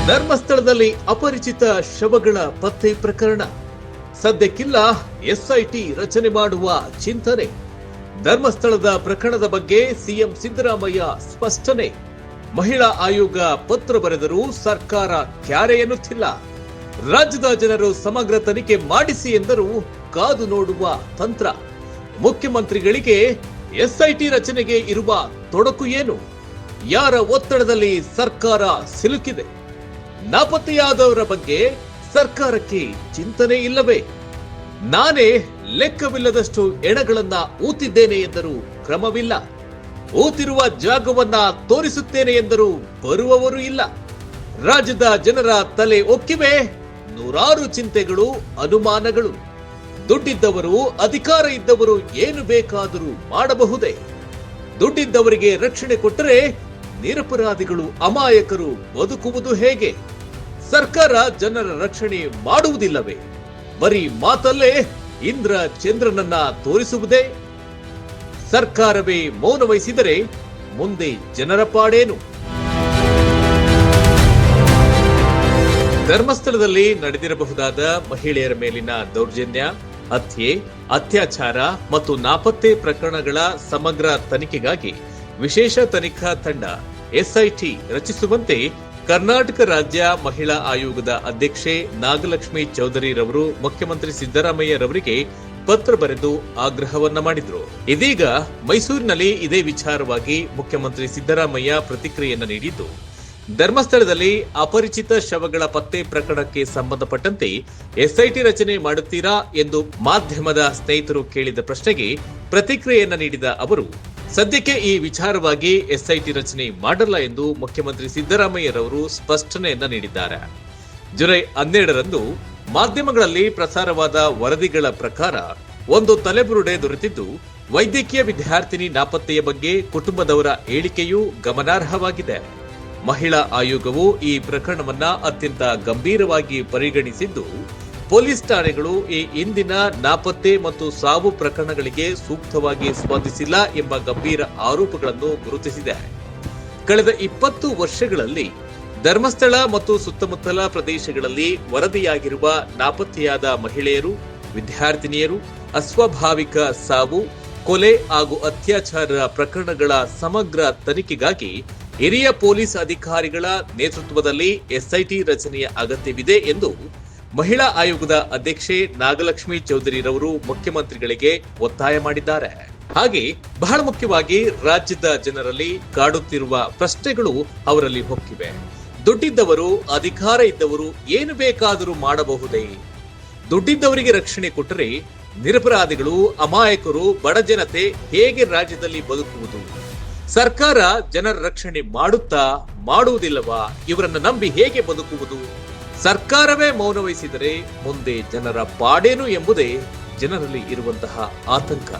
ಧರ್ಮಸ್ಥಳದಲ್ಲಿ ಅಪರಿಚಿತ ಶವಗಳ ಪತ್ತೆ ಪ್ರಕರಣ. ಸದ್ಯಕ್ಕಿಲ್ಲ ಎಸ್ಐಟಿ ರಚನೆ ಮಾಡುವ ಚಿಂತನೆ. ಧರ್ಮಸ್ಥಳದ ಪ್ರಕರಣದ ಬಗ್ಗೆ ಸಿಎಂ ಸಿದ್ದರಾಮಯ್ಯ ಸ್ಪಷ್ಟನೆ. ಮಹಿಳಾ ಆಯೋಗ ಪತ್ರ ಬರೆದರೂ ಸರ್ಕಾರ ಕ್ಯಾರೆ ಎನ್ನುತ್ತಿಲ್ಲ. ರಾಜ್ಯದ ಜನರು ಸಮಗ್ರ ತನಿಖೆ ಮಾಡಿಸಿ ಎಂದರೂ ಕಾದು ನೋಡುವ ತಂತ್ರ. ಮುಖ್ಯಮಂತ್ರಿಗಳಿಗೆ ಎಸ್ಐಟಿ ರಚನೆಗೆ ಇರುವ ತೊಡಕು ಏನು? ಯಾರ ಒತ್ತಡದಲ್ಲಿ ಸರ್ಕಾರ ಸಿಲುಕಿದೆ? ನಾಪತ್ತೆಯಾದವರ ಬಗ್ಗೆ ಸರ್ಕಾರಕ್ಕೆ ಚಿಂತನೆ ಇಲ್ಲವೇ? ನಾನೇ ಲೆಕ್ಕವಿಲ್ಲದಷ್ಟು ಎಣಗಳನ್ನ ಊತಿದ್ದೇನೆ ಎಂದರೂ ಕ್ರಮವಿಲ್ಲ. ಊತಿರುವ ಜಾಗವನ್ನ ತೋರಿಸುತ್ತೇನೆ ಎಂದರೂ ಬರುವವರು ಇಲ್ಲ. ರಾಜ್ಯದ ಜನರ ತಲೆ ಒಕ್ಕಿವೆ ನೂರಾರು ಚಿಂತೆಗಳು, ಅನುಮಾನಗಳು. ದುಡ್ಡಿದ್ದವರು, ಅಧಿಕಾರ ಇದ್ದವರು ಏನು ಬೇಕಾದರೂ ಮಾಡಬಹುದೇ? ದುಡ್ಡಿದ್ದವರಿಗೆ ರಕ್ಷಣೆ ಕೊಟ್ಟರೆ ನಿರಪರಾಧಿಗಳು, ಅಮಾಯಕರು ಬದುಕುವುದು ಹೇಗೆ? ಸರ್ಕಾರ ಜನರ ರಕ್ಷಣೆ ಮಾಡುವುದಿಲ್ಲವೇ? ಬರೀ ಮಾತಲ್ಲೇ ಇಂದ್ರ ಚಂದ್ರನನ್ನ ತೋರಿಸುವುದೇ? ಸರ್ಕಾರವೇ ಮೌನ ವಹಿಸಿದರೆ ಮುಂದೆ ಜನರ ಪಾಡೇನು? ಧರ್ಮಸ್ಥಳದಲ್ಲಿ ನಡೆದಿರಬಹುದಾದ ಮಹಿಳೆಯರ ಮೇಲಿನ ದೌರ್ಜನ್ಯ, ಹತ್ಯೆ, ಅತ್ಯಾಚಾರ ಮತ್ತು ನಾಪತ್ತೆ ಪ್ರಕರಣಗಳ ಸಮಗ್ರ ತನಿಖೆಗಾಗಿ ವಿಶೇಷ ತನಿಖಾ ತಂಡ ಎಸ್ಐಟಿ ರಚಿಸುವಂತೆ ಕರ್ನಾಟಕ ರಾಜ್ಯ ಮಹಿಳಾ ಆಯೋಗದ ಅಧ್ಯಕ್ಷೆ ನಾಗಲಕ್ಷ್ಮಿ ಚೌಧರಿ ರವರು ಮುಖ್ಯಮಂತ್ರಿ ಸಿದ್ದರಾಮಯ್ಯ ರವರಿಗೆ ಪತ್ರ ಬರೆದು ಆಗ್ರಹವನ್ನ ಮಾಡಿದ್ರು. ಇದೀಗ ಮೈಸೂರಿನಲ್ಲಿ ಇದೇ ವಿಚಾರವಾಗಿ ಮುಖ್ಯಮಂತ್ರಿ ಸಿದ್ದರಾಮಯ್ಯ ಪ್ರತಿಕ್ರಿಯೆಯನ್ನ ನೀಡಿದ್ದು, ಧರ್ಮಸ್ಥಳದಲ್ಲಿ ಅಪರಿಚಿತ ಶವಗಳ ಪತ್ತೆ ಪ್ರಕರಣಕ್ಕೆ ಸಂಬಂಧಪಟ್ಟಂತೆ ಎಸ್ಐಟಿ ರಚನೆ ಮಾಡುತ್ತೀರಾ ಎಂದು ಮಾಧ್ಯಮದ ಸ್ನೇಹಿತರು ಕೇಳಿದ ಪ್ರಶ್ನೆಗೆ ಪ್ರತಿಕ್ರಿಯೆಯನ್ನ ನೀಡಿದ ಅವರು, ಸದ್ಯಕ್ಕೆ ಈ ವಿಚಾರವಾಗಿ ಎಸ್ಐಟಿ ರಚನೆ ಮಾಡಲ್ಲ ಎಂದು ಮುಖ್ಯಮಂತ್ರಿ ಸಿದ್ದರಾಮಯ್ಯರವರು ಸ್ಪಷ್ಟನೆಯನ್ನ ನೀಡಿದ್ದಾರೆ. ಜುಲೈ 12ರಂದು ಮಾಧ್ಯಮಗಳಲ್ಲಿ ಪ್ರಸಾರವಾದ ವರದಿಗಳ ಪ್ರಕಾರ ಒಂದು ತಲೆಬುರುಡೆ ದೊರೆತಿದ್ದು, ವೈದ್ಯಕೀಯ ವಿದ್ಯಾರ್ಥಿನಿ ನಾಪತ್ತೆಯ ಬಗ್ಗೆ ಕುಟುಂಬದವರ ಹೇಳಿಕೆಯೂ ಗಮನಾರ್ಹವಾಗಿದೆ. ಮಹಿಳಾ ಆಯೋಗವು ಈ ಪ್ರಕರಣವನ್ನ ಅತ್ಯಂತ ಗಂಭೀರವಾಗಿ ಪರಿಗಣಿಸಿದ್ದು, ಪೊಲೀಸ್ ಠಾಣೆಗಳು ಈ ಹಿಂದಿನ ನಾಪತ್ತೆ ಮತ್ತು ಸಾವು ಪ್ರಕರಣಗಳಿಗೆ ಸೂಕ್ತವಾಗಿ ಸ್ಪಂದಿಸಿಲ್ಲ ಎಂಬ ಗಂಭೀರ ಆರೋಪಗಳನ್ನು ಗುರುತಿಸಿದೆ. ಕಳೆದ 20 ವರ್ಷಗಳಲ್ಲಿ ಧರ್ಮಸ್ಥಳ ಮತ್ತು ಸುತ್ತಮುತ್ತಲ ಪ್ರದೇಶಗಳಲ್ಲಿ ವರದಿಯಾಗಿರುವ ನಾಪತ್ತೆಯಾದ ಮಹಿಳೆಯರು, ವಿದ್ಯಾರ್ಥಿನಿಯರು, ಅಸ್ವಾಭಾವಿಕ ಸಾವು, ಕೊಲೆ ಹಾಗೂ ಅತ್ಯಾಚಾರ ಪ್ರಕರಣಗಳ ಸಮಗ್ರ ತನಿಖೆಗಾಗಿ ಹಿರಿಯ ಪೊಲೀಸ್ ಅಧಿಕಾರಿಗಳ ನೇತೃತ್ವದಲ್ಲಿ ಎಸ್ಐಟಿ ರಚನೆಯ ಅಗತ್ಯವಿದೆ ಎಂದು ಮಹಿಳಾ ಆಯೋಗದ ಅಧ್ಯಕ್ಷೆ ನಾಗಲಕ್ಷ್ಮಿ ಚೌಧರಿ ರವರು ಮುಖ್ಯಮಂತ್ರಿಗಳಿಗೆ ಒತ್ತಾಯ ಮಾಡಿದ್ದಾರೆ. ಹಾಗೆ ಬಹಳ ಮುಖ್ಯವಾಗಿ ರಾಜ್ಯದ ಜನರಲ್ಲಿ ಕಾಡುತ್ತಿರುವ ಪ್ರಶ್ನೆಗಳು ಅವರಲ್ಲಿ ಹೊಕ್ಕಿವೆ. ದುಡ್ಡಿದ್ದವರು, ಅಧಿಕಾರ ಇದ್ದವರು ಏನು ಬೇಕಾದರೂ ಮಾಡಬಹುದೇ? ದುಡ್ಡಿದ್ದವರಿಗೆ ರಕ್ಷಣೆ ಕೊಟ್ಟರೆ ನಿರಪರಾಧಿಗಳು, ಅಮಾಯಕರು, ಬಡ ಜನತೆ ಹೇಗೆ ರಾಜ್ಯದಲ್ಲಿ ಬದುಕುವುದು? ಸರ್ಕಾರ ಜನರ ರಕ್ಷಣೆ ಮಾಡುತ್ತಾ, ಮಾಡುವುದಿಲ್ಲವಾ? ಇವರನ್ನು ನಂಬಿ ಹೇಗೆ ಬದುಕುವುದು? ಸರ್ಕಾರವೇ ಮೌನ ವಹಿಸಿದರೆ ಮುಂದೆ ಜನರ ಪಾಡೇನು ಎಂಬುದೇ ಜನರಲ್ಲಿ ಇರುವಂತಹ ಆತಂಕ.